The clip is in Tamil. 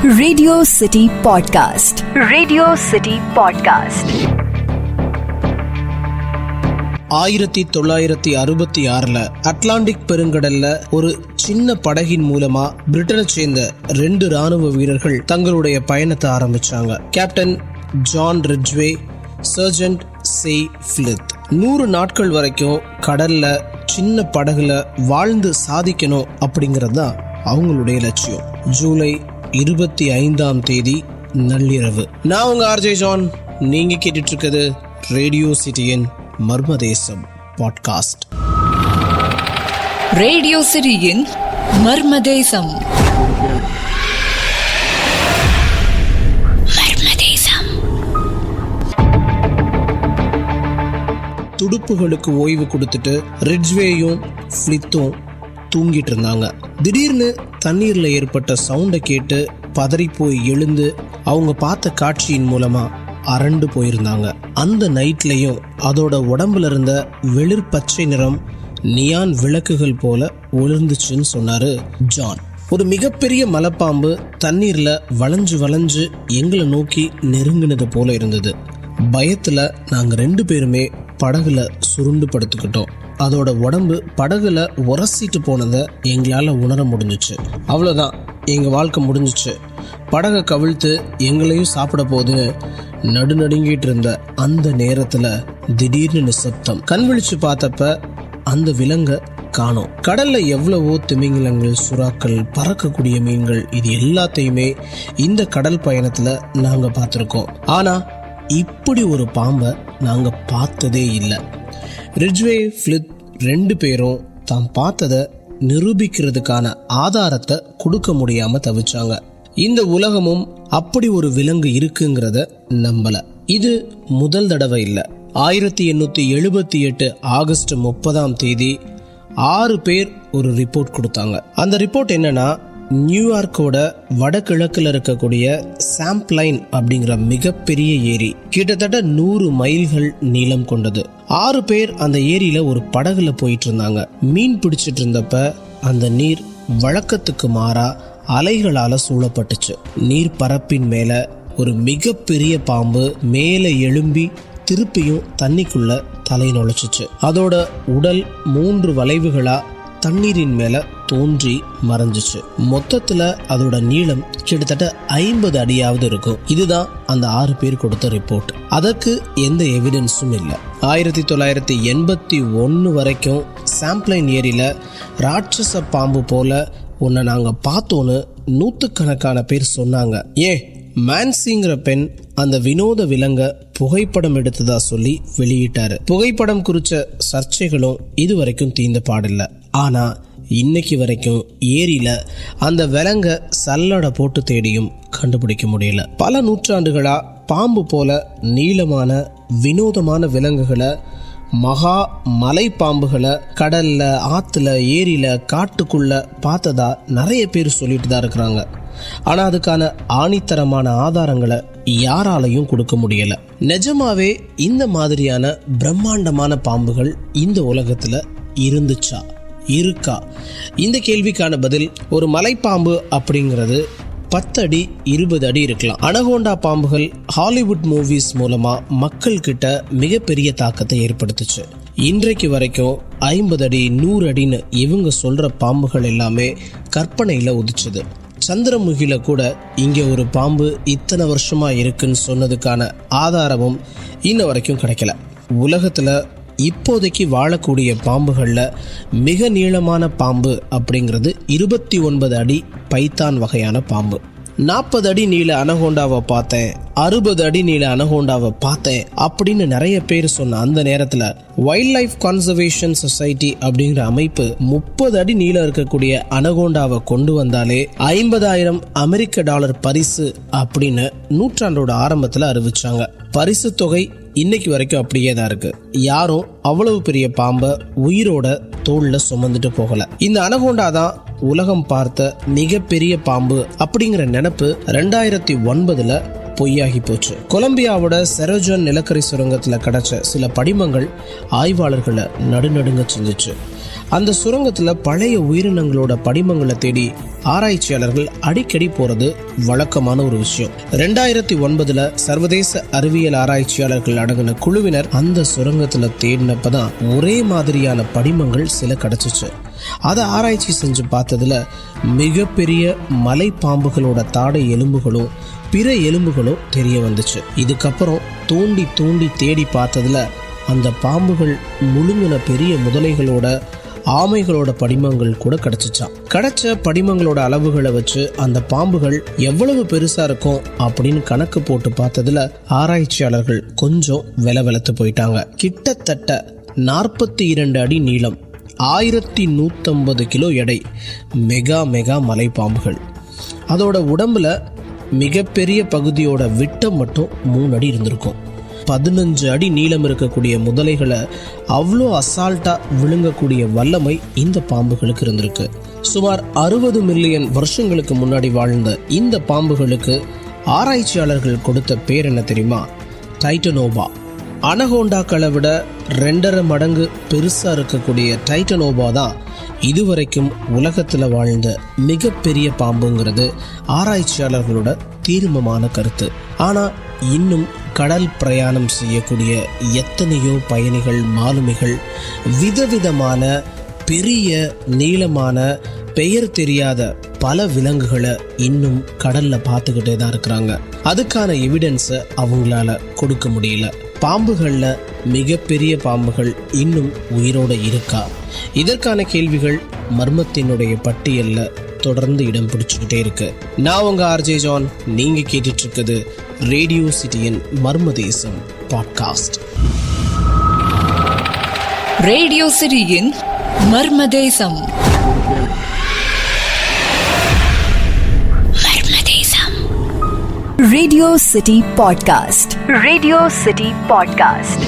Radio city podcast. Radio city podcast 1966 Atlantic பெருங்கடல்ல ஒரு சின்ன படகின் மூலமா பிரிட்டனை சேர்ந்த 2 ராணுவ வீரர்கள் தங்களுடைய பயணத்தை ஆரம்பிச்சாங்க. கேப்டன் ஜான் ரிட்ஜ்வே, சர்ஜென்ட் சே ஃபிலித். 100 நாட்கள் வரைக்கும் கடல்ல சின்ன படகுல வாழ்ந்து சாதிக்கணும் அப்படிங்கிறது தான் அவங்களுடைய லட்சியம். ஜூலை 25ஆம் தேதி நள்ளிரவு. நான் உங்க ஆர்ஜே ஜான். நீங்க கேட்டுட்டு இருக்கிறது ரேடியோ சிட்டியின் மர்மதேசம் பாட்காஸ்ட். ரேடியோ சிட்டியின் மர்மதேசம். துடுப்புகளுக்கு ஓய்வு கொடுத்துட்டு ரிட்ஜ்வேயும் ஃபிலித்தும் தூங்கிட்டு இருந்தாங்க. திடீர்னு தண்ணீர்ல ஏற்பட்ட சவுண்டை கேட்டு பதறி போய் எழுந்து அவங்க பார்த்த காட்சியின் மூலமா அரண்டு போயிருந்தாங்க. அந்த நைட்லயும் அதோட உடம்புல இருந்த வெளிர் பச்சை நிறம் நியான் விளக்குகள் போல ஒளிர்ந்துச்சுன்னு சொன்னாரு ஜான். ஒரு மிகப்பெரிய மலைப்பாம்பு தண்ணீர்ல வளைஞ்சு வளைஞ்சு எங்களை நோக்கி நெருங்கினது போல இருந்தது. பயத்துல நாங்க 2 பேருமே படகுல சுருண்டு படுத்துக்கிட்டோம். அதோட உடம்பு படகுல உரசிட்டு போனதை எங்களால உணர முடிஞ்சிச்சு. அவ்வளோதான், எங்க வாழ்க்கை முடிஞ்சிச்சு. படகை கவிழ்த்து எங்களையும் சாப்பிட போகுதுன்னு நடுநடுங்கிட்டு இருந்த அந்த நேரத்துல திடீர்னு நிசப்தம். கண் விழிச்சு பார்த்தப்ப அந்த விலங்கை காணோம். கடல்ல எவ்வளவோ திமிங்கிலங்கள், சுறாக்கள், பறக்கக்கூடிய மீன்கள், இது எல்லாத்தையுமே இந்த கடல் பயணத்துல நாங்க பார்த்திருக்கோம். ஆனா இப்படி ஒரு பாம்பை நாங்க பார்த்ததே இல்லை. ரிட்ஜ்வே, ஃபிலித் 2 பேரும் தாம் பார்த்ததை நிரூபிக்கிறதுக்கான ஆதாரத்தை கொடுக்க முடியாம தவிச்சாங்க. இந்த உலகமும் அப்படி ஒரு விலங்கு இருக்குங்கிறத நம்பல. இது முதல் தடவை இல்லை. 1878 ஆகஸ்ட் 30ஆம் தேதி 6 பேர் ஒரு ரிப்போர்ட் கொடுத்தாங்க. அந்த ரிப்போர்ட் என்னன்னா, நியூயார்க்கோட வடகிழக்குல இருக்கக்கூடிய சாம்ப்லைன் அப்படிங்கிற மிகப்பெரிய ஏரி கிட்டத்தட்ட 100 மைல்கள் நீளம் கொண்டது. 6 பேர் அந்த ஏரியில ஒரு படகுல போயிட்டு இருந்தாங்க. மீன் பிடிச்சிட்டு இருந்தப்ப அந்த நீர் வழக்கத்துக்கு மாறா அலைகளால சூழப்பட்டுச்சு. நீர் பரப்பின் மேல ஒரு மிகப்பெரிய பாம்பு மேலே எழும்பி திருப்பியும் தண்ணிக்குள்ள தலை நுழைச்சிச்சு. அதோட உடல் 3 வளைவுகளா தண்ணீரின் மேல தோன்றி மறைஞ்சிச்சு. மொத்தத்துல அதோட நீளம் கிட்டத்தட்ட 50 அடியாவது இருக்கும். இதுதான் அந்த 6 பேர் கொடுத்த ரிப்போர்ட். அதற்கு எந்த எவிடன்ஸும் இல்லை. 1981 வரைக்கும் சாம்ப்ளைன் ஏரியில ராட்சச பாம்பு போல உன்னை நாங்க பார்த்தோன்னு 100கணக்கான பேர் சொன்னாங்க. மேன்சிங்கிற பெண் அந்த வினோத விலங்க புகைப்படம் எடுத்ததா சொல்லி வெளியிட்டாரு. புகைப்படம் குறிச்ச சர்ச்சைகளும் இதுவரைக்கும் தீர்ந்த பாடில்லை. ஆனா இன்னைக்கு வரைக்கும் ஏரியில அந்த விலங்க சல்லடை போட்டு தேடியும் கண்டுபிடிக்க முடியல. பல நூற்றாண்டுகளா பாம்பு போல நீளமான வினோதமான விலங்குகளை, மகா மலை பாம்புகளை கடல்ல, ஆத்துல, ஏரியில, காட்டுக்குள்ள பார்த்ததா நிறைய பேர் சொல்லிட்டு தான் இருக்கிறாங்க. ஆனா அதுக்கான ஆணித்தரமான ஆதாரங்களை யாராலையும் கொடுக்க முடியல. நிஜமாவே இந்த மாதிரியான பிரம்மாண்டமான பாம்புகள் இந்த உலகத்துல இருந்துச்சா, இருக்கா? இந்த கேள்விக்கான பதில், ஒரு மலைப்பாம்பு அப்படிங்கிறது 10 அடி 20 அடி இருக்கலாம். அனகோண்டா பாம்புகள் ஹாலிவுட் மூவிஸ் மூலமா மக்கள் கிட்ட மிகப்பெரிய தாக்கத்தை ஏற்படுத்துச்சு. இன்றைக்கு வரைக்கும் 50 அடி 100 அடின்னு இவங்க சொல்ற பாம்புகள் எல்லாமே கற்பனையில உதிச்சது. சந்திரமுகில கூட இங்க ஒரு பாம்பு இத்தனை வருஷமா இருக்குன்னு சொன்னதுக்கான ஆதாரமும் இன்ன வரைக்கும் கிடைக்கல. உலகத்துல இப்போதைக்கு வாழக்கூடிய பாம்புகள்ல மிக நீளமான பாம்பு அப்படிங்கிறது 29 அடி பைத்தான் வகையான பாம்பு. 40 அடி நீள அனகோண்டாவை பார்த்தேன், 60 அடி நீள அனகோண்டாவை பார்த்தேன் அப்படின்னு நிறைய பேர் சொன்ன அந்த நேரத்துல வைல்ட் லைஃப் கன்சர்வேஷன் சொசைட்டி அப்படிங்கிற அமைப்பு 30 அடி நீளம் இருக்கக்கூடிய அனகோண்டாவை கொண்டு வந்தாலே $50,000 அமெரிக்க பரிசு அப்படின்னு நூற்றாண்டோட ஆரம்பத்துல அறிவிச்சாங்க. பரிசு தொகை இன்னைக்கு வரைக்கும் அப்படியே தான் இருக்கு. யாரும் அவ்வளவு பெரிய பாம்பை உயிரோட தோல்ல சுமந்துட்டு போகல. இந்த அனகோண்டா தான் உலகம் பார்த்த மிகப்பெரிய பாம்பு அப்படிங்கிற நினைப்பு 2009 பொய்யாகி போச்சு. கொலம்பியாவோட செரோஜன் நிலக்கரி சுரங்கத்துல கிடைச்ச சில படிமங்கள் ஆய்வாளர்களை நடுநடுங்க செஞ்சிச்சு. அந்த சுரங்கத்துல பழைய உயிரினங்களோட படிமங்களை தேடி ஆராய்ச்சியாளர்கள் அடிக்கடி போறது வழக்கமான ஒரு விஷயம். 2009 சர்வதேச அறிவியல் ஆராய்ச்சியாளர்கள் அடங்கின குழுவினர் அந்த சுரங்கத்துல தேடினப்பதான் ஒரே மாதிரியான படிமங்கள் சில கிடைச்சிச்சு. அதை ஆராய்ச்சி செஞ்சு பார்த்ததுல மிகப்பெரிய மலை பாம்புகளோட தாடை எலும்புகளும் பிற எலும்புகளும் தெரிய வந்துச்சு. இதுக்கப்புறம் தோண்டி தோண்டி தேடி பார்த்ததுல அந்த பாம்புகள் முழுங்கின பெரிய முதலைகளோட ஆமைகளோட படிமங்கள் கூட கிடைச்சிச்சான். கிடைச்ச படிமங்களோட அளவுகளை வச்சு அந்த பாம்புகள் எவ்வளவு பெருசா இருக்கும் அப்படின்னு கணக்கு போட்டு பார்த்ததுல ஆராய்ச்சியாளர்கள் கொஞ்சம் வெலவெலத்து போயிட்டாங்க. கிட்டத்தட்ட 42 அடி நீளம், 1150 கிலோ எடை, மெகா மலை பாம்புகள். அதோட உடம்புல மிகப்பெரிய பகுதியோட விட்டம் மட்டும் 3 அடி இருந்திருக்கும். 15 அடி நீளம் இருக்கக்கூடிய முதலைகளை அவ்வளோ அசால்ட்டா விழுங்கக்கூடிய வல்லமை இந்த பாம்புகளுக்கு இருந்திருக்கு. சுமார் 60 மில்லியன் வருஷங்களுக்கு முன்னாடி வாழ்ந்த இந்த பாம்புகளுக்கு ஆராய்ச்சியாளர்கள் கொடுத்த பேர் என்ன தெரியுமா? டைட்டனோபா. அனகோண்டாக்களை விட 2.5 மடங்கு பெருசா இருக்கக்கூடிய டைட்டனோபா தான் இதுவரைக்கும் உலகத்துல வாழ்ந்த மிகப்பெரிய பாம்புங்கிறது ஆராய்ச்சியாளர்களோட தீர்மானமான கருத்து. ஆனா இன்னும் கடல் பிரயாணம் செய்யக்கூடிய எத்தனையோ பயணிகள், மாலுமிகள் விதவிதமான பெரிய நீளமான பெயர் தெரியாத பல விலங்குகளை இன்னும் கடல்ல பார்த்துக்கிட்டே தான் இருக்கிறாங்க. அதுக்கான எவிடன்ஸை அவங்களால கொடுக்க முடியல. பாம்புகள்ல மிகப்பெரிய பாம்புகள் இன்னும் உயிரோட இருக்கா? இதற்கான கேள்விகள் மர்மத்தினுடைய பட்டியல்ல தொடர்ந்து இடம் பிடிச்சுக்கிட்டே இருக்கு. நான் உங்க ஆர்ஜே ஜான். நீங்க கேட்டுட்டு இருக்குது ரேடியோ சிட்டியின் மர்மதேசம் பாட்காஸ்ட். ரேடியோ சிட்டியின் மர்மதேசம். Radio city podcast. Radio city podcast.